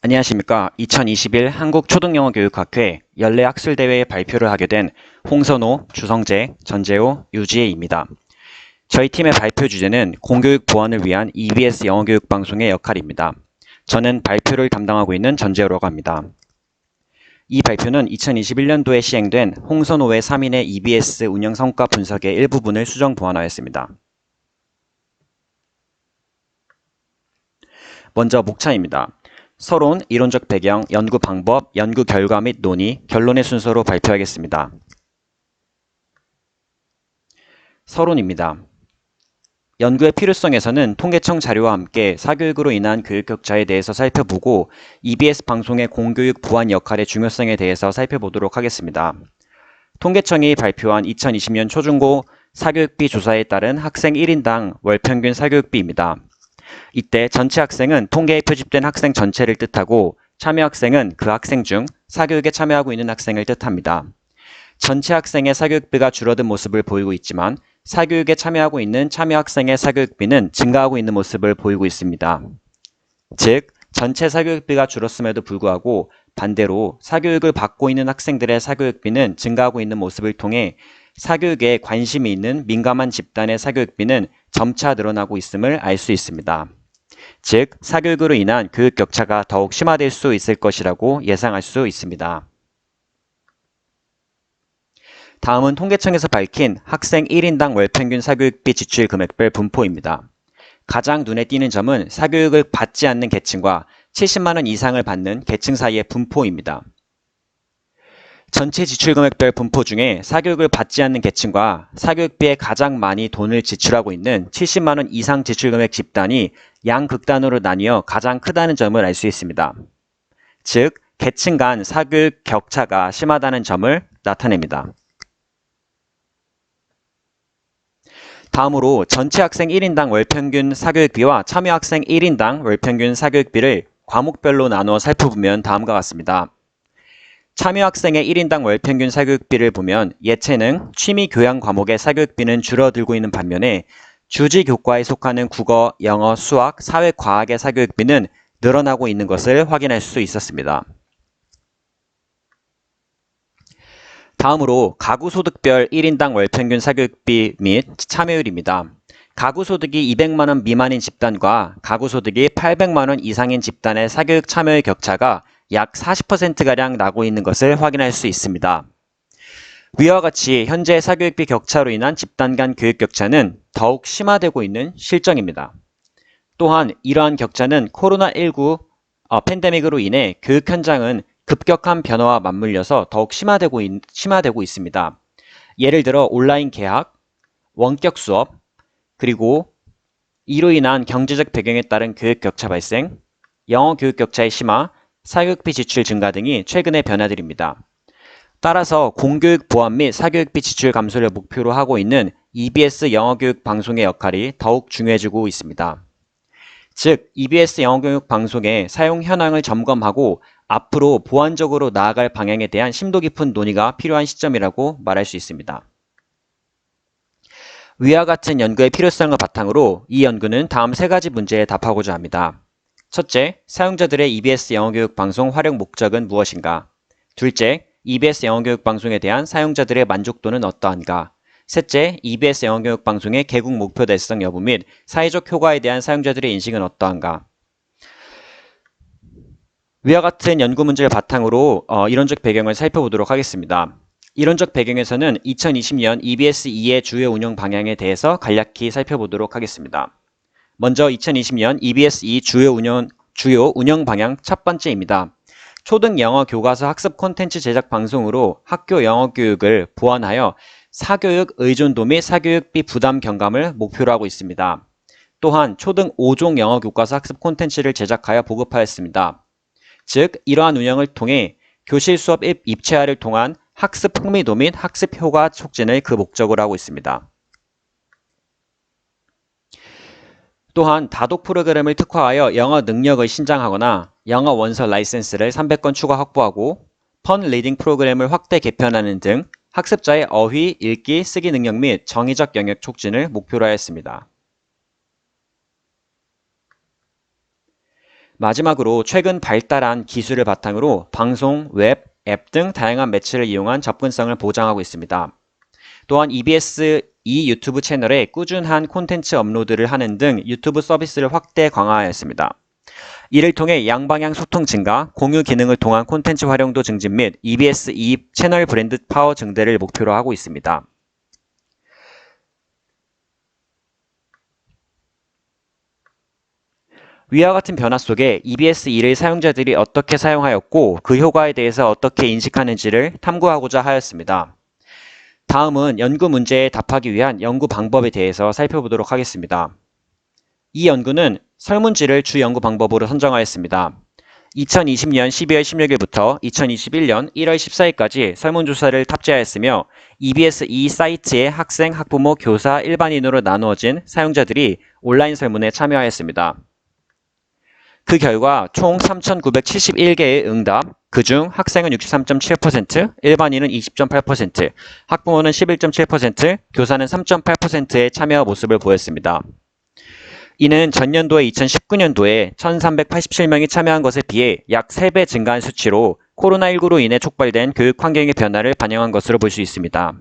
안녕하십니까. 2021 한국초등영어교육학회 연례학술대회에 발표를 하게 된 홍선호, 주성재, 전재호, 유지혜입니다. 저희 팀의 발표 주제는 공교육 보완을 위한 EBS 영어교육방송의 역할입니다. 저는 발표를 담당하고 있는 전재호라고 합니다. 이 발표는 2021년도에 시행된 홍선호의 3인의 EBS 운영성과 분석의 일부분을 수정 보완하였습니다. 먼저 목차입니다. 서론, 이론적 배경, 연구 방법, 연구 결과 및 논의, 결론의 순서로 발표하겠습니다. 서론입니다. 연구의 필요성에서는 통계청 자료와 함께 사교육으로 인한 교육 격차에 대해서 살펴보고 EBS 방송의 공교육 보완 역할의 중요성에 대해서 살펴보도록 하겠습니다. 통계청이 발표한 2020년 초중고 사교육비 조사에 따른 학생 1인당 월평균 사교육비입니다. 이때 전체 학생은 통계에 표집된 학생 전체를 뜻하고 참여 학생은 그 학생 중 사교육에 참여하고 있는 학생을 뜻합니다. 전체 학생의 사교육비가 줄어든 모습을 보이고 있지만 사교육에 참여하고 있는 참여 학생의 사교육비는 증가하고 있는 모습을 보이고 있습니다. 즉, 전체 사교육비가 줄었음에도 불구하고 반대로 사교육을 받고 있는 학생들의 사교육비는 증가하고 있는 모습을 통해 사교육에 관심이 있는 민감한 집단의 사교육비는 점차 늘어나고 있음을 알 수 있습니다. 즉, 사교육으로 인한 교육 격차가 더욱 심화될 수 있을 것이라고 예상할 수 있습니다. 다음은 통계청에서 밝힌 학생 1인당 월평균 사교육비 지출 금액별 분포입니다. 가장 눈에 띄는 점은 사교육을 받지 않는 계층과 70만원 이상을 받는 계층 사이의 분포입니다. 전체 지출금액별 분포 중에 사교육을 받지 않는 계층과 사교육비에 가장 많이 돈을 지출하고 있는 70만원 이상 지출금액 집단이 양극단으로 나뉘어 가장 크다는 점을 알 수 있습니다. 즉, 계층 간 사교육 격차가 심하다는 점을 나타냅니다. 다음으로 전체 학생 1인당 월평균 사교육비와 참여 학생 1인당 월평균 사교육비를 과목별로 나누어 살펴보면 다음과 같습니다. 참여 학생의 1인당 월평균 사교육비를 보면 예체능, 취미교양 과목의 사교육비는 줄어들고 있는 반면에 주지교과에 속하는 국어, 영어, 수학, 사회과학의 사교육비는 늘어나고 있는 것을 확인할 수 있었습니다. 다음으로 가구소득별 1인당 월평균 사교육비 및 참여율입니다. 가구소득이 200만원 미만인 집단과 가구소득이 800만원 이상인 집단의 사교육 참여율 격차가 약 40%가량 나고 있는 것을 확인할 수 있습니다. 위와 같이 현재 사교육비 격차로 인한 집단 간 교육 격차는 더욱 심화되고 있는 실정입니다. 또한 이러한 격차는 코로나19 팬데믹으로 인해 교육 현장은 급격한 변화와 맞물려서 더욱 심화되고 있습니다. 예를 들어 온라인 개학, 원격 수업, 그리고 이로 인한 경제적 배경에 따른 교육 격차 발생, 영어 교육 격차의 심화, 사교육비 지출 증가 등이 최근의 변화들입니다. 따라서 공교육 보완 및 사교육비 지출 감소를 목표로 하고 있는 EBS 영어교육 방송의 역할이 더욱 중요해지고 있습니다. 즉, EBS 영어교육 방송의 사용 현황을 점검하고 앞으로 보완적으로 나아갈 방향에 대한 심도 깊은 논의가 필요한 시점이라고 말할 수 있습니다. 위와 같은 연구의 필요성을 바탕으로 이 연구는 다음 세 가지 문제에 답하고자 합니다. 첫째, 사용자들의 EBS 영어교육 방송 활용 목적은 무엇인가? 둘째, EBS 영어교육 방송에 대한 사용자들의 만족도는 어떠한가? 셋째, EBS 영어교육 방송의 개국 목표 달성 여부 및 사회적 효과에 대한 사용자들의 인식은 어떠한가? 위와 같은 연구 문제를 바탕으로 이론적 배경을 살펴보도록 하겠습니다. 이론적 배경에서는 2020년 EBS2의 주요 운영 방향에 대해서 간략히 살펴보도록 하겠습니다. 먼저 2020년 EBS2 주요 운영 방향 첫 번째입니다. 초등 영어 교과서 학습 콘텐츠 제작 방송으로 학교 영어 교육을 보완하여 사교육 의존도 및 사교육비 부담 경감을 목표로 하고 있습니다. 또한 초등 5종 영어 교과서 학습 콘텐츠를 제작하여 보급하였습니다. 즉, 이러한 운영을 통해 교실 수업 입체화를 통한 학습 흥미도 및 학습 효과 촉진을 그 목적으로 하고 있습니다. 또한 다독 프로그램을 특화하여 영어 능력을 신장하거나 영어 원서 라이센스를 300건 추가 확보하고 펀 리딩 프로그램을 확대 개편하는 등 학습자의 어휘, 읽기, 쓰기 능력 및 정의적 영역 촉진을 목표로 하였습니다. 마지막으로 최근 발달한 기술을 바탕으로 방송, 웹, 앱 등 다양한 매체를 이용한 접근성을 보장하고 있습니다. 또한 EBS 유튜브 채널에 꾸준한 콘텐츠 업로드를 하는 등 유튜브 서비스를 확대 강화하였습니다. 이를 통해 양방향 소통 증가, 공유 기능을 통한 콘텐츠 활용도 증진 및 EBS 채널 브랜드 파워 증대를 목표로 하고 있습니다. 위와 같은 변화 속에 EBS2를 사용자들이 어떻게 사용하였고 그 효과에 대해서 어떻게 인식하는지를 탐구하고자 하였습니다. 다음은 연구 문제에 답하기 위한 연구 방법에 대해서 살펴보도록 하겠습니다. 이 연구는 설문지를 주 연구 방법으로 선정하였습니다. 2020년 12월 16일부터 2021년 1월 14일까지 설문조사를 탑재하였으며 EBS2 사이트의 학생, 학부모, 교사, 일반인으로 나누어진 사용자들이 온라인 설문에 참여하였습니다. 그 결과 총 3,971개의 응답, 그중 학생은 63.7%, 일반인은 20.8%, 학부모는 11.7%, 교사는 3.8%의 참여 모습을 보였습니다. 이는 전년도에 2019년도에 1,387명이 참여한 것에 비해 약 3배 증가한 수치로 코로나19로 인해 촉발된 교육 환경의 변화를 반영한 것으로 볼 수 있습니다.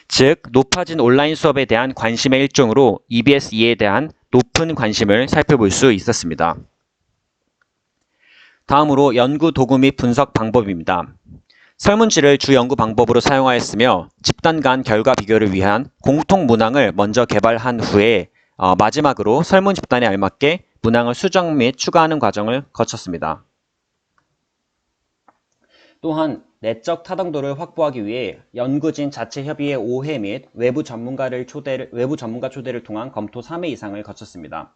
즉, 높아진 온라인 수업에 대한 관심의 일종으로 EBS2에 대한 높은 관심을 살펴볼 수 있었습니다. 다음으로 연구 도구 및 분석 방법입니다. 설문지를 주 연구 방법으로 사용하였으며 집단 간 결과 비교를 위한 공통 문항을 먼저 개발한 후에 마지막으로 설문 집단에 알맞게 문항을 수정 및 추가하는 과정을 거쳤습니다. 또한 내적 타당도를 확보하기 위해 연구진 자체 협의회 5회 및 외부 전문가 초대를 통한 검토 3회 이상을 거쳤습니다.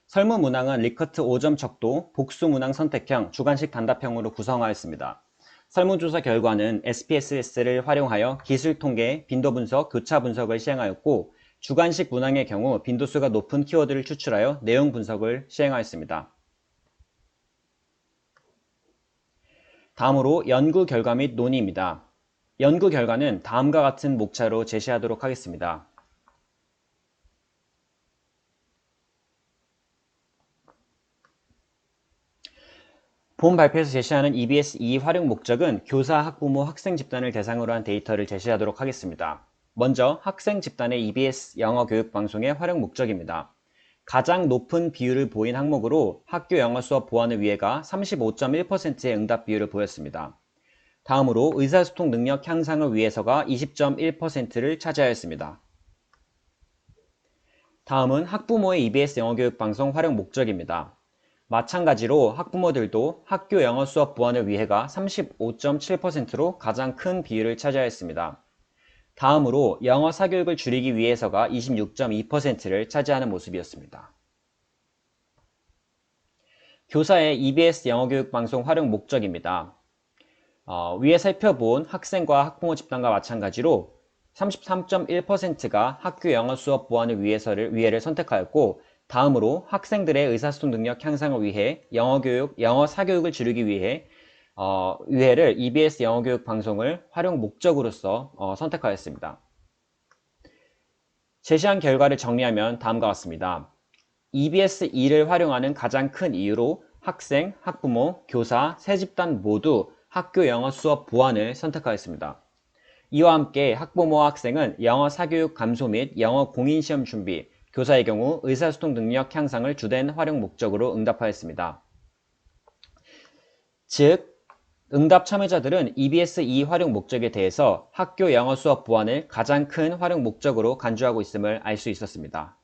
설문 문항은 리커트 5점 척도, 복수 문항 선택형, 주관식 단답형으로 구성하였습니다. 설문조사 결과는 SPSS를 활용하여 기술 통계, 빈도 분석, 교차 분석을 시행하였고 주관식 문항의 경우 빈도수가 높은 키워드를 추출하여 내용 분석을 시행하였습니다. 다음으로 연구 결과 및 논의입니다. 연구 결과는 다음과 같은 목차로 제시하도록 하겠습니다. 본 발표에서 제시하는 EBS2 활용 목적은 교사, 학부모, 학생 집단을 대상으로 한 데이터를 제시하도록 하겠습니다. 먼저 학생 집단의 EBS 영어 교육 방송의 활용 목적입니다. 가장 높은 비율을 보인 항목으로 학교 영어 수업 보완을 위해가 35.1%의 응답 비율을 보였습니다. 다음으로 의사소통 능력 향상을 위해서가 20.1%를 차지하였습니다. 다음은 학부모의 EBS 영어 교육 방송 활용 목적입니다. 마찬가지로 학부모들도 학교 영어 수업 보완을 위해가 35.7%로 가장 큰 비율을 차지하였습니다. 다음으로 영어 사교육을 줄이기 위해서가 26.2%를 차지하는 모습이었습니다. 교사의 EBS 영어교육 방송 활용 목적입니다. 위에 살펴본 학생과 학부모 집단과 마찬가지로 33.1%가 학교 영어 수업 보완을 위해를 선택하였고 다음으로 학생들의 의사소통 능력 향상을 위해 영어 사교육을 줄이기 위해를 EBS 영어교육 방송을 활용 목적으로서 선택하였습니다. 제시한 결과를 정리하면 다음과 같습니다. EBS2를 활용하는 가장 큰 이유로 학생, 학부모, 교사, 세 집단 모두 학교 영어 수업 보완을 선택하였습니다. 이와 함께 학부모와 학생은 영어 사교육 감소 및 영어 공인시험 준비, 교사의 경우 의사소통 능력 향상을 주된 활용 목적으로 응답하였습니다. 즉, 응답 참여자들은 EBS2 활용 목적에 대해서 학교 영어 수업 보완을 가장 큰 활용 목적으로 간주하고 있음을 알 수 있었습니다.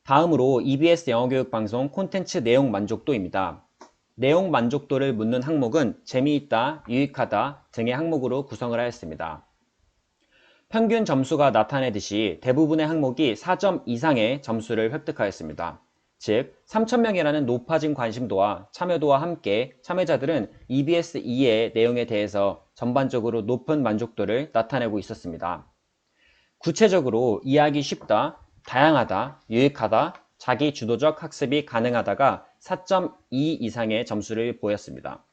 다음으로 EBS 영어교육 방송 콘텐츠 내용 만족도입니다. 내용 만족도를 묻는 항목은 재미있다, 유익하다 등의 항목으로 구성을 하였습니다. 평균 점수가 나타내듯이 대부분의 항목이 4점 이상의 점수를 획득하였습니다. 즉, 3,000명이라는 높아진 관심도와 참여도와 함께 참여자들은 EBS2의 내용에 대해서 전반적으로 높은 만족도를 나타내고 있었습니다. 구체적으로 이해하기 쉽다, 다양하다, 유익하다, 자기 주도적 학습이 가능하다가 4.2 이상의 점수를 보였습니다.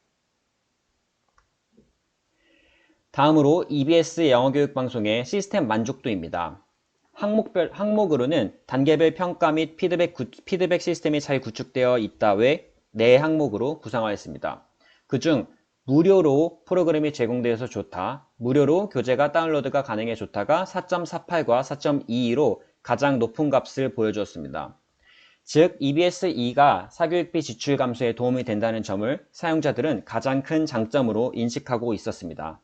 다음으로 EBS 영어교육 방송의 시스템 만족도입니다. 항목으로는 단계별 평가 및 피드백 시스템이 잘 구축되어 있다 외 4항목으로 구성하였습니다. 그중 무료로 프로그램이 제공되어서 좋다, 무료로 교재가 다운로드가 가능해 좋다가 4.48과 4.22로 가장 높은 값을 보여주었습니다. 즉, EBS-E가 사교육비 지출 감소에 도움이 된다는 점을 사용자들은 가장 큰 장점으로 인식하고 있었습니다.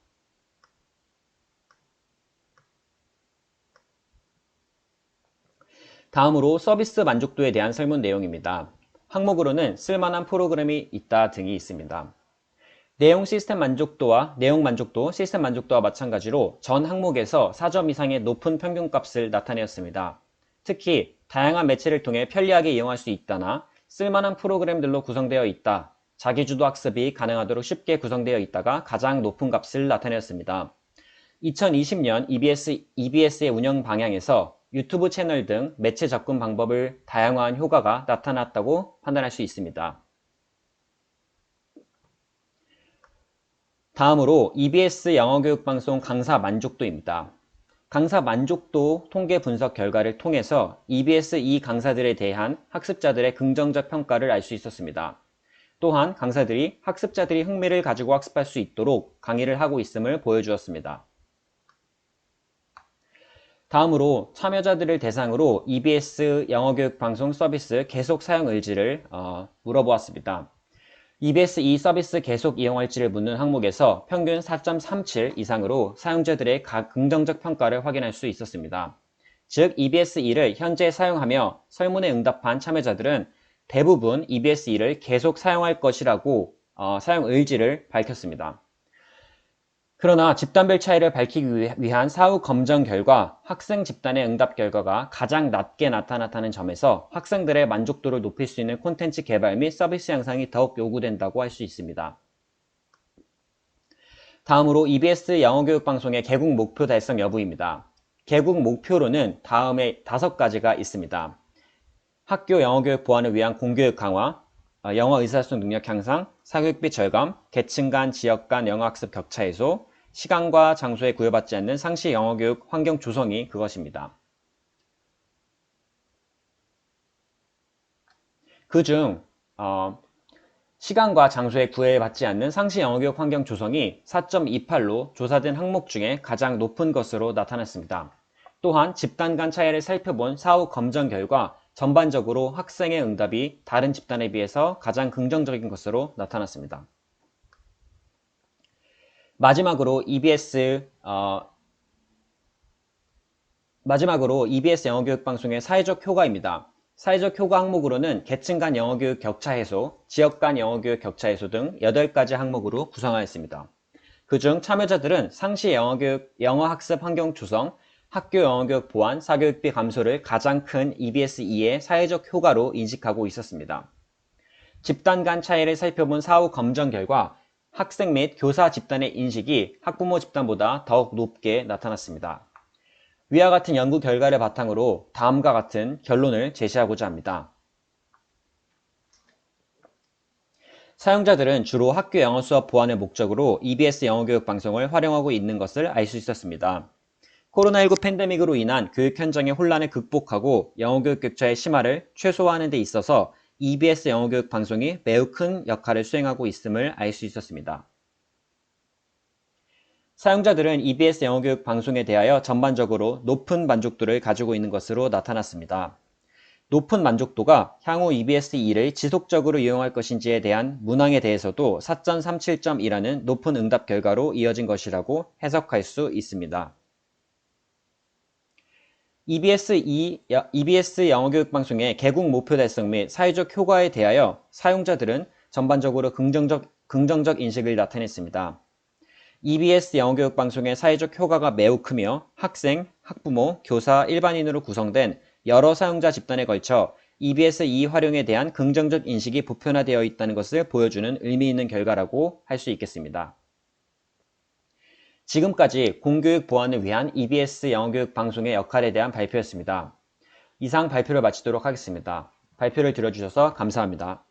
다음으로 서비스 만족도에 대한 설문 내용입니다. 항목으로는 쓸만한 프로그램이 있다 등이 있습니다. 내용 만족도, 시스템 만족도와 마찬가지로 전 항목에서 4점 이상의 높은 평균값을 나타내었습니다. 특히 다양한 매체를 통해 편리하게 이용할 수 있다나 쓸만한 프로그램들로 구성되어 있다, 자기주도 학습이 가능하도록 쉽게 구성되어 있다가 가장 높은 값을 나타내었습니다. 2020년 EBS의 운영 방향에서 유튜브 채널 등 매체 접근 방법을 다양화한 효과가 나타났다고 판단할 수 있습니다. 다음으로 EBS 영어교육방송 강사 만족도입니다. 강사 만족도 통계 분석 결과를 통해서 EBS-E 강사들에 대한 학습자들의 긍정적 평가를 알 수 있었습니다. 또한 강사들이 학습자들이 흥미를 가지고 학습할 수 있도록 강의를 하고 있음을 보여주었습니다. 다음으로 참여자들을 대상으로 EBS 영어교육방송 서비스 계속 사용 의지를 물어보았습니다. EBS-E 서비스 계속 이용할지를 묻는 항목에서 평균 4.37 이상으로 사용자들의 긍정적 평가를 확인할 수 있었습니다. 즉, EBS-E를 현재 사용하며 설문에 응답한 참여자들은 대부분 EBS-E를 계속 사용할 것이라고 사용 의지를 밝혔습니다. 그러나 집단별 차이를 밝히기 위한 사후 검정 결과 학생 집단의 응답 결과가 가장 낮게 나타났다는 점에서 학생들의 만족도를 높일 수 있는 콘텐츠 개발 및 서비스 향상이 더욱 요구된다고 할 수 있습니다. 다음으로 EBS 영어교육방송의 개국 목표 달성 여부입니다. 개국 목표로는 다음에 5가지가 있습니다. 학교 영어교육 보완을 위한 공교육 강화, 영어 의사소통 능력 향상, 사교육비 절감, 계층 간, 지역 간 영어학습 격차 해소, 시간과 장소에 구애받지 않는 상시 영어교육 환경 조성이 그것입니다. 그중 시간과 장소에 구애받지 않는 상시 영어교육 환경 조성이 4.28로 조사된 항목 중에 가장 높은 것으로 나타났습니다. 또한 집단 간 차이를 살펴본 사후 검정 결과 전반적으로 학생의 응답이 다른 집단에 비해서 가장 긍정적인 것으로 나타났습니다. 마지막으로 EBS 영어교육방송의 사회적 효과입니다. 사회적 효과 항목으로는 계층 간 영어교육 격차 해소, 지역 간 영어교육 격차 해소 등 8가지 항목으로 구성하였습니다. 그중 참여자들은 상시 영어학습 환경 조성, 학교 영어교육 보완, 사교육비 감소를 가장 큰 EBS-E의 사회적 효과로 인식하고 있었습니다. 집단 간 차이를 살펴본 사후 검정 결과 학생 및 교사 집단의 인식이 학부모 집단보다 더욱 높게 나타났습니다. 위와 같은 연구 결과를 바탕으로 다음과 같은 결론을 제시하고자 합니다. 사용자들은 주로 학교 영어 수업 보완을 목적으로 EBS 영어교육 방송을 활용하고 있는 것을 알 수 있었습니다. 코로나19 팬데믹으로 인한 교육 현장의 혼란을 극복하고 영어교육 격차의 심화를 최소화하는 데 있어서 EBS 영어교육 방송이 매우 큰 역할을 수행하고 있음을 알 수 있었습니다. 사용자들은 EBS 영어교육 방송에 대하여 전반적으로 높은 만족도를 가지고 있는 것으로 나타났습니다. 높은 만족도가 향후 EBS-E를 지속적으로 이용할 것인지에 대한 문항에 대해서도 4.37점이라는 높은 응답 결과로 이어진 것이라고 해석할 수 있습니다. EBS 영어교육방송의 개국 목표 달성 및 사회적 효과에 대하여 사용자들은 전반적으로 긍정적 인식을 나타냈습니다. EBS 영어교육방송의 사회적 효과가 매우 크며 학생, 학부모, 교사, 일반인으로 구성된 여러 사용자 집단에 걸쳐 EBS-E 활용에 대한 긍정적 인식이 보편화되어 있다는 것을 보여주는 의미 있는 결과라고 할 수 있겠습니다. 지금까지 공교육 보완을 위한 EBS 영어교육 방송의 역할에 대한 발표였습니다. 이상 발표를 마치도록 하겠습니다. 발표를 들어주셔서 감사합니다.